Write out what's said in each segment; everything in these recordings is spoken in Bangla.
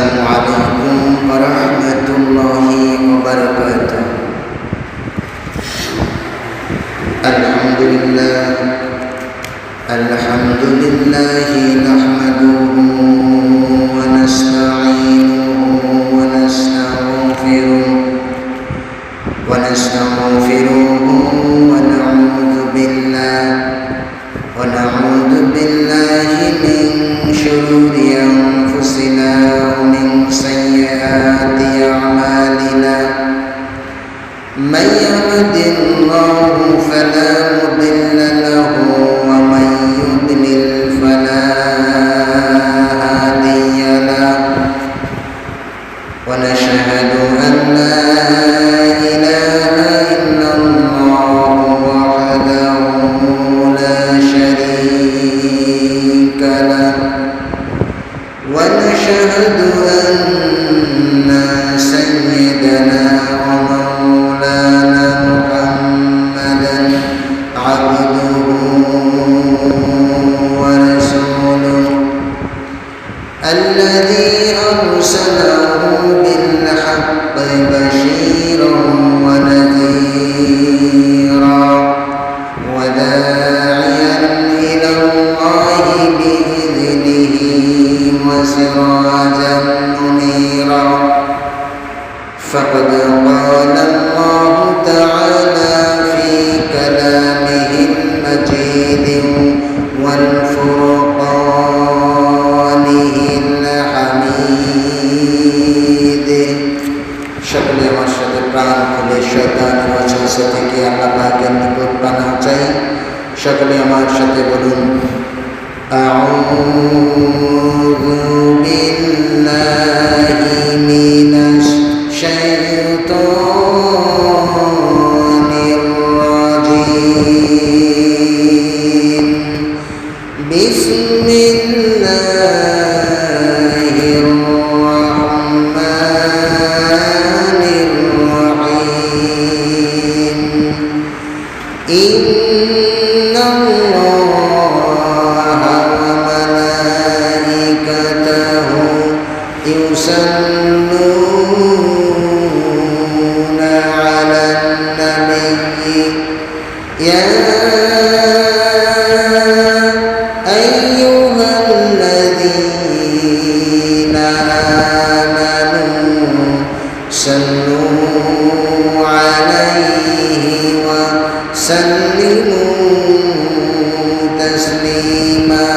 السلام عليكم ورحمة الله وبركاته. الحمد لله نحمده ونستعينه ونستغفره ونعوذ بالله من شرور أنفسنا ومن سيئات أعمالنا. من يهد الله فلا مضل له ومن يضلل فلا هادي له. ونشهد أن لا إله إلا الله وحده لا شريك له. ونشهد أن سيدنا ومولانا محمدا عبده ورسوله الذي أرسله بالحق بشيرا ونذيرا وداعيا إلى الله بإذنه وسراجا منيرا. فقد قال الله تعالى في كلامه المجيد والفرقانه الحميد. সকলে আমার সাথে প্রাণ খুলে শয়তানের ওয়াসওয়াসা থেকে আল্লাহ পাকের নিকট পানাহ চাই। সকলে আমার সাথে বলুন, আউযু বিল্লাহি মিনাশ শাইতানির রাজীম। বিসমিল্লাহির রাহমানির রাহিম। ইন্নাল্লাহা ওয়া মালাইকাতাহু ইউসাল্লুনা আলান নাবিয়্যি ইয়া আইয়ুহাল্লাযীনা আমানু সাল্লু আলাইহি ওয়া সাল্লিমু তাসলিমা।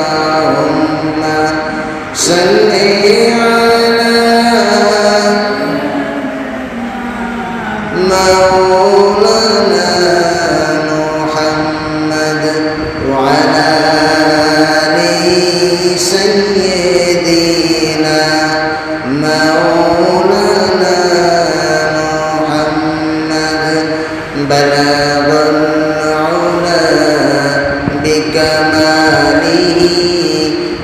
আল্লাহুম্মা সাল্লি আলা মাওলানা মুহাম্মদ ওয়া আলা আলি সাইয়্যিদিনা মাওলানা মুহাম্মদ বালাগাল উলা বিকামালিহি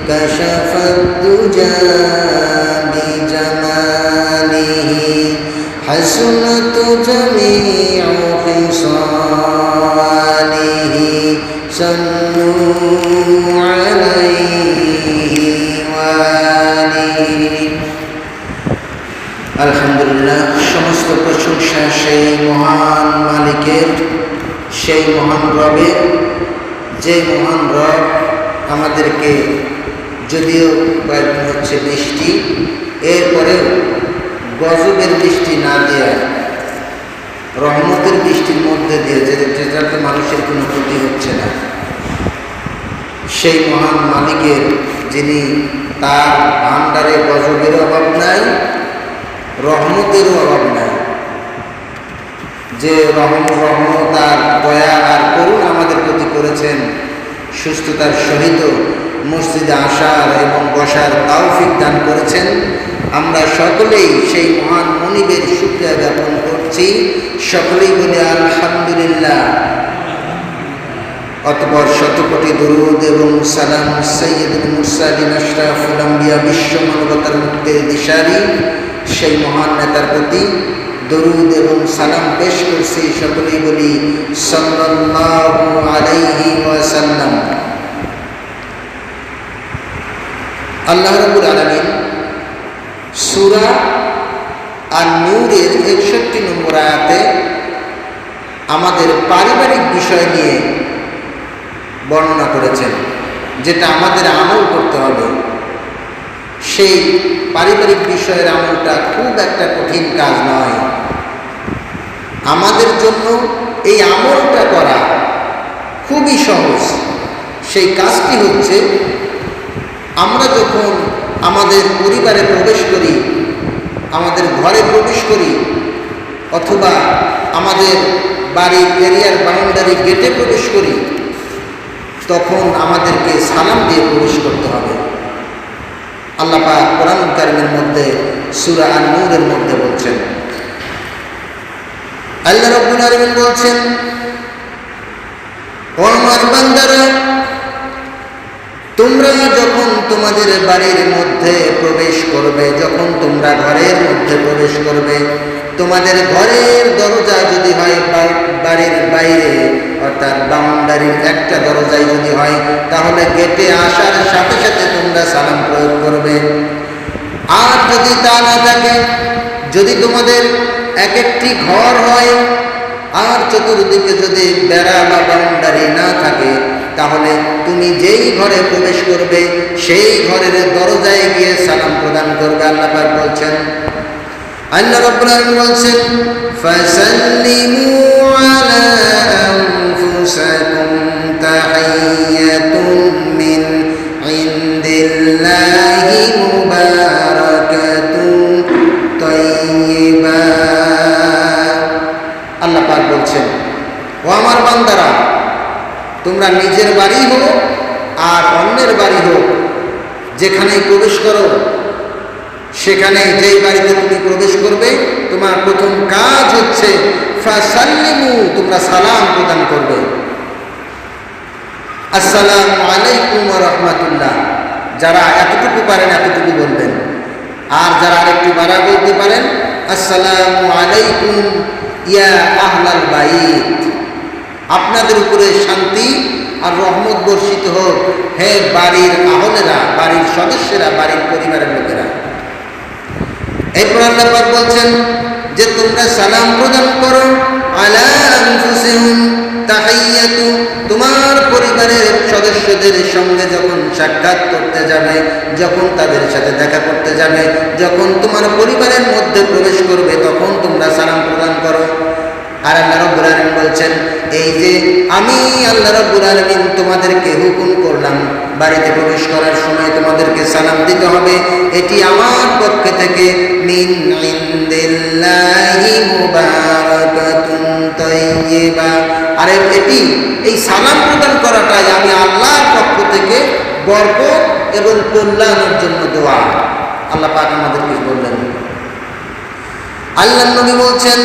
কাশাফাদ দুজা বিজামালিহি হাসনাত জামিউ খিসালিহি সাল্লু আলাইহি ওয়া আলিহি। আলহামদুলিল্লাহ, সমস্ত প্রশংসা সেই মহান মালিকের, সেই মহান রবের, যে মহান রব আমাদেরকে যদিও কয়েকদিন হচ্ছে বৃষ্টি, এরপরেও গজবের বৃষ্টি না দেয়া রহমতের বৃষ্টির মধ্যে দিয়ে যেটাতে মানুষের কোনো ক্ষতি হচ্ছে না, সেই মহান মালিকের, যিনি তার ভান্ডারে গজবের অভাব নাই, রহমতেরও অভাব নাই, যে রহমত আর দয়া আর করুণ আমাদের প্রতি করেছেন, সুস্থতার সহিত মসজিদে আসার এবং বসার তৌফিক দান করেছেন। আমরা সকলেই সেই মহান মনিবের শুকরিয়া জ্ঞাপন করছি। সকলেই বলি আলহামদুলিল্লাহ। অতঃপর শতকোটি দরুদ এবং সালাম সাইয়্যিদুল মুরসালিন আশরাফুল আম্বিয়া, বিশ্ব মানবতার মুক্তির দিশারি সেই মহান নেতার প্রতি দরুদ এবং সালাম পেশ করছি। সকলেই বলি সাল্লাল্লাহু আলাইহি ওয়াসাল্লাম। আল্লাহ রাব্বুল আলামিন সূরা আন-নূরের 61 নম্বর আয়াতে আমাদের পারিবারিক বিষয় নিয়ে বর্ণনা করেছেন, যেটা আমাদের আমল করতে হবে। সেই পারিবারিক বিষয়ের আমলটা খুব একটা কঠিন কাজ নয়। আমাদের জন্য এই আমলটা করা খুবই সহজ। সেই কাজটি হচ্ছে, আমরা যখন আমাদের পরিবারে প্রবেশ করি, আমাদের ঘরে প্রবেশ করি, অথবা আমাদের বাড়ির এরিয়ার বাউন্ডারি গেটে প্রবেশ করি, তখন আমাদেরকে সালাম দিয়ে প্রবেশ করতে হবে। আল্লাহ পাক কোরআন কারীমের মধ্যে সূরা আন-নূরের মধ্যে বলছেন, আল্লাহ রাব্বুল আলামিন বলছেন, ও আমার বান্দারা, তোমরা যখন তোমাদের বাড়ির মধ্যে প্রবেশ করবে, যখন তোমরা ঘরের মধ্যে প্রবেশ করবে, তোমাদের ঘরের দরজা যদি হয় বাড়ির বাইরে, অর্থাৎ বাউন্ডারির একটা দরজায় যদি হয়, তাহলে গেটে আসার সাথে সাথে তোমরা সালাম প্রয়োগ করবে। আর যদি তা না থাকে, যদি তোমাদের এক একটি ঘর হয় আর চতুর্দিকে যদি বেড়া বা বাউন্ডারি না থাকে, তাহলে তুমি যেই ঘরে প্রবেশ করবে সেই ঘরের দরজায় গিয়ে সালাম প্রদান করবে। আল্লাহ পাক বলছেন, আল্লাহ রাব্বুল আলামিন বলছেন, ফাসাল্লিমু আলা আনফুসাকুম তাহিয়াতুম মিন ইনদিল্লাহি মুবারাকাতুন তাইয়্যিবা। আল্লাহ পাক বলছেন, ও আমার বান্দারা, তোমরা নিজের বাড়ি হোক আর অন্যের বাড়ি হোক, যেখানেই প্রবেশ করো, সেখানে যেই বাড়িতে তুমি প্রবেশ করবে, তোমার প্রথম কাজ হচ্ছে ফাসাল্লিমু, তোমরা সালাম প্রদান করবে। আসসালামু আলাইকুম ওয়া রাহমাতুল্লাহ। যারা এতটুকু পারেন এতটুকু বলবেন, আর যারা আরেকটু বাড়া বলতে পারেন, আসসালামু আলাইকুম ইয়া আহলাল বাইত, আপনাদের উপরে শান্তি আর রহমত বর্ষিত হোক, হে বাড়ির আহলেরা, বাড়ির সদস্যরা, বাড়ির পরিবারের লোকেরা। এরপর আল্লাহ পাক বলছেন যে তোমরা সালাম প্রদান করো আলা আনফুসিহিম তাহিয়াতু, তোমার পরিবারের সদস্যদের সঙ্গে যখন সাক্ষাৎ করতে যাবে, যখন তাদের সাথে দেখা করতে যাবে, যখন তোমার পরিবারের মধ্যে প্রবেশ করবে, তখন তোমরা সালাম প্রদান করো। আর আল্লাহ রাব্বুল আলামিন বলছেন, এই যে আমি আল্লাহ রাব্বুল আলামিন তোমাদেরকে হুকুম করলাম বাড়িতে প্রবেশ করার সময় তোমাদেরকে সালাম দিতে হবে, এটি আমার পক্ষ থেকে মিন ইনদিল্লাহি মুবারাকাতুন তাইয়্যিবা। আর এটি, এই সালাম প্রদান করাটাই আমি আল্লাহর পক্ষ থেকে বরকত এবং কল্যাণের জন্য দোয়া। আল্লাহ পাক আমাদেরকে বললেন। আল্লাহর নবী বলছেন,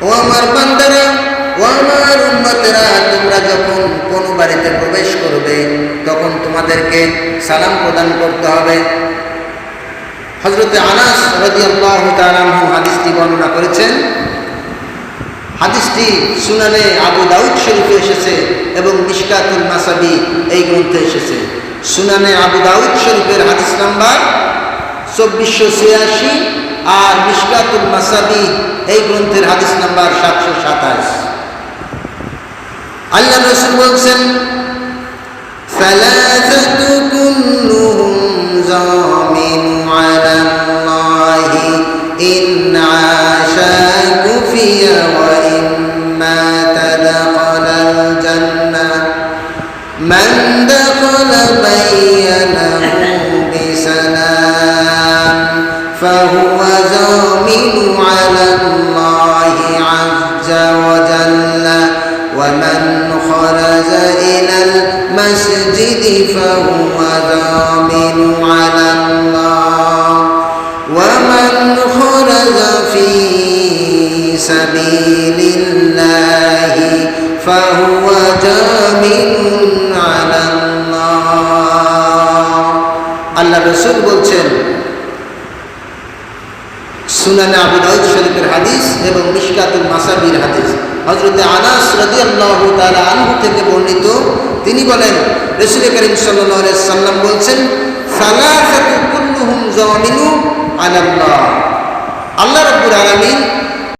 ও আমার বান্দারা, ও আমার উম্মতেরা, তোমরা যখন কোনো বাড়িতে প্রবেশ করবে, তখন তোমাদেরকে সালাম প্রদান করতে হবে। হযরত আনাস রাদিয়াল্লাহু তাআলা আনহু হাদিসটি বর্ণনা করেছেন। হাদিসটি সুনানে আবু দাউদ শরীফে এসেছে এবং মিশকাতুল মাসাবি এই গ্রন্থে এসেছে। সুনানে আবু দাউদ শরীফের হাদিস নাম্বার 2486 আর মিশকাতুল মাসাবি এই গ্রন্থের হাদিস নাম্বার 727। আল্লাহ রাসূল বলছেন, সালাসাতু কুল্লুহুম যামিনু আলাল্লাহি ইন আশাকু ফিয়া ওয়া ইম্মা তাদখালাল জান্নাহ মান দাখালা বায়ানাহু বিসালাম ফাহুয়া যামিনু আলাল্লাহি আযজা ওয়া জাল্লা ওয়া মান খারাজা ইলাল মাসজিদি ফাহুয়া যামিনু আলাল্লাহ ওয়া মান খারাজা ফি সাবিলিল্লাহি ফাহুয়া যামিনুন আলাল্লাহ। আল্লাহ রাসূল বলছেন, সুনানে আবু দাউদ শরীফের হাদিস এবং মিশকাতুল মাসাবির হাদিস, হযরত আনাস রাদিয়াল্লাহু তাআলা আনহু থেকে বর্ণিত। তিনি বলেন, রাসূল করিম সাল্লাল্লাহু আলাইহি সাল্লাম বলছেন, যামিনু আলাল্লাহ।